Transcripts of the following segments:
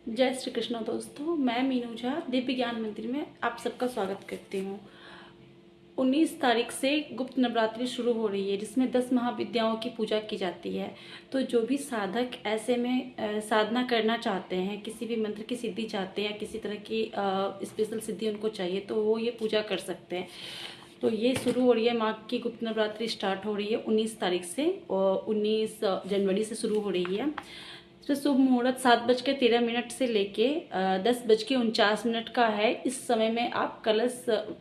जय श्री कृष्ण दोस्तों, मैं मीनू झा दिव्य ज्ञान मंदिर में आप सबका स्वागत करती हूँ। 19 तारीख से गुप्त नवरात्रि शुरू हो रही है, जिसमें 10 महाविद्याओं की पूजा की जाती है। तो जो भी साधक ऐसे में साधना करना चाहते हैं, किसी भी मंत्र की सिद्धि चाहते हैं, किसी तरह की स्पेशल सिद्धि उनको चाहिए, तो वो ये पूजा कर सकते हैं। तो ये शुरू हो रही है, माँ की गुप्त नवरात्रि स्टार्ट हो रही है 19 तारीख से और 19 जनवरी से शुरू हो रही है। तो शुभ मुहूर्त 7:13 से लेके 10:49 का है। इस समय में आप कलश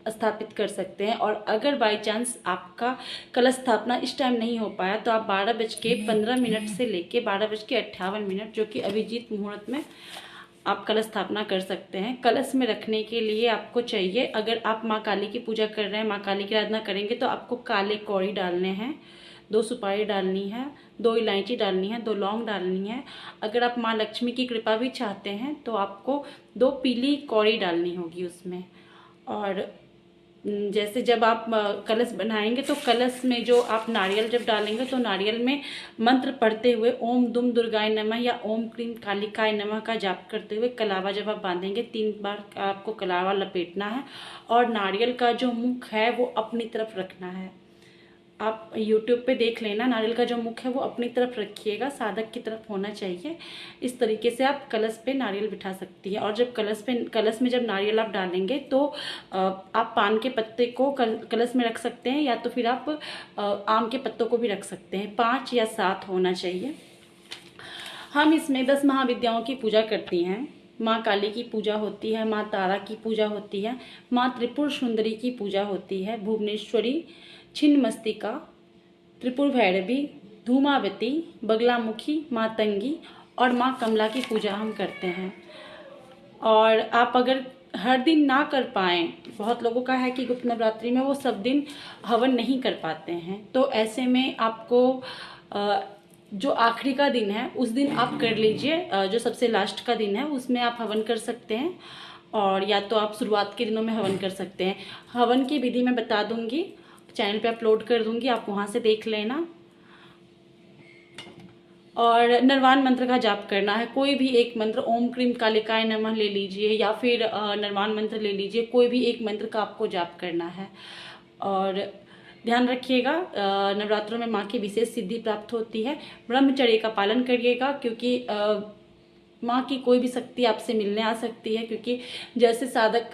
स्थापित कर सकते हैं, और अगर बाई चांस आपका कलश स्थापना इस टाइम नहीं हो पाया तो आप 12:15 से लेके 12:58 जो कि अभिजीत मुहूर्त में आप कलश स्थापना कर सकते हैं। कलश में रखने के लिए आपको चाहिए, अगर आप माँ काली की पूजा कर रहे हैं, माँ काली की आराधना करेंगे, तो आपको काले कौड़ी डालने हैं, 2 सुपारी डालनी है, 2 इलायची डालनी है, 2 लौंग डालनी है। अगर आप माँ लक्ष्मी की कृपा भी चाहते हैं तो आपको 2 पीली कौड़ी डालनी होगी उसमें। और जैसे जब आप कलश बनाएंगे तो कलश में जो आप नारियल जब डालेंगे तो नारियल में मंत्र पढ़ते हुए ओम दुम दुर्गाय नमः या ओम क्रीम कालिकाय नमः का जाप करते हुए कलावा जब आप बांधेंगे 3 बार आपको कलावा लपेटना है, और नारियल का जो मुख है वो अपनी तरफ रखना है। आप YouTube पे देख लेना, नारियल का जो मुख है वो अपनी तरफ रखिएगा, साधक की तरफ होना चाहिए। इस तरीके से आप कलश पे नारियल बिठा सकती है। और जब कलश में जब नारियल आप डालेंगे तो आप पान के पत्ते को कलश में रख सकते हैं, या तो फिर आप आम के पत्तों को भी रख सकते हैं। 5 या 7 होना चाहिए। हम इसमें 10 महाविद्याओं की पूजा करती हैं। माँ काली की पूजा होती है, माँ तारा की पूजा होती है, माँ त्रिपुर सुंदरी की पूजा होती है, भुवनेश्वरी, छिन्नमस्तिका, त्रिपुर भैरवी, धूमावती, बगलामुखी, मातंगी और माँ कमला की पूजा हम करते हैं। और आप अगर हर दिन ना कर पाएँ, बहुत लोगों का है कि गुप्त नवरात्रि में वो सब दिन हवन नहीं कर पाते हैं, तो ऐसे में आपको जो आखिरी का दिन है उस दिन आप कर लीजिए। जो सबसे लास्ट का दिन है उसमें आप हवन कर सकते हैं, और या तो आप शुरुआत के दिनों में हवन कर सकते हैं। हवन की विधि मैं बता दूंगी, चैनल पे अपलोड कर दूंगी, आप वहाँ से देख लेना। और निर्वाण मंत्र का जाप करना है, कोई भी एक मंत्र, ओम क्रीम कालिकाय नमः ले लीजिए, या फिर निर्वाण मंत्र ले लीजिए, कोई भी एक मंत्र का आपको जाप करना है। और ध्यान रखिएगा, नवरात्रों में माँ की विशेष सिद्धि प्राप्त होती है। ब्रह्मचर्य का पालन करिएगा, क्योंकि माँ की कोई भी शक्ति आपसे मिलने आ सकती है। क्योंकि जैसे साधक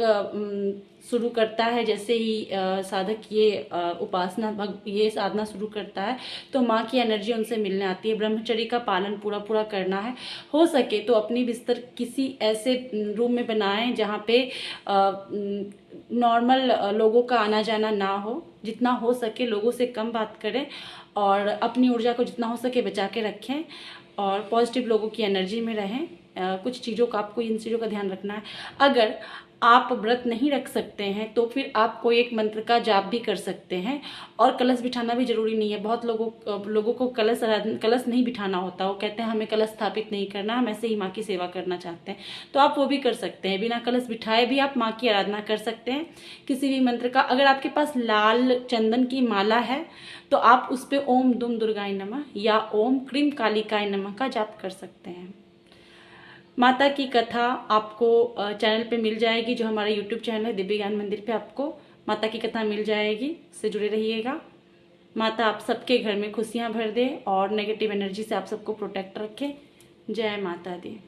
शुरू करता है, जैसे ही साधक ये उपासना ये साधना शुरू करता है, तो माँ की एनर्जी उनसे मिलने आती है। ब्रह्मचर्य का पालन पूरा करना है। हो सके तो अपनी बिस्तर किसी ऐसे रूम में बनाएं जहाँ पे नॉर्मल लोगों का आना जाना ना हो। जितना हो सके लोगों से कम बात करें, और अपनी ऊर्जा को जितना हो सके बचा के रखें, और पॉजिटिव लोगों की एनर्जी में रहें। कुछ चीज़ों का आपको इन चीज़ों का ध्यान रखना है। अगर आप व्रत नहीं रख सकते हैं तो फिर आप कोई एक मंत्र का जाप भी कर सकते हैं, और कलश बिठाना भी जरूरी नहीं है। बहुत लोगों को कलश नहीं बिठाना होता, वो कहते हैं हमें कलश स्थापित नहीं करना, हम ऐसे ही माँ की सेवा करना चाहते हैं, तो आप वो भी कर सकते हैं। बिना कलश बिठाए भी आप माँ की आराधना कर सकते हैं किसी भी मंत्र का। अगर आपके पास लाल चंदन की माला है तो आप उस पर ओम दुम दुर्गाय नमः या ओम क्रीम कालिकाय नमः का जाप कर सकते हैं। माता की कथा आपको चैनल पे मिल जाएगी, जो हमारा यूट्यूब चैनल है दिव्य ज्ञान मंदिर पे आपको माता की कथा मिल जाएगी, उससे जुड़े रहिएगा। माता आप सबके घर में खुशियां भर दे और नेगेटिव एनर्जी से आप सबको प्रोटेक्ट रखे। जय माता दी।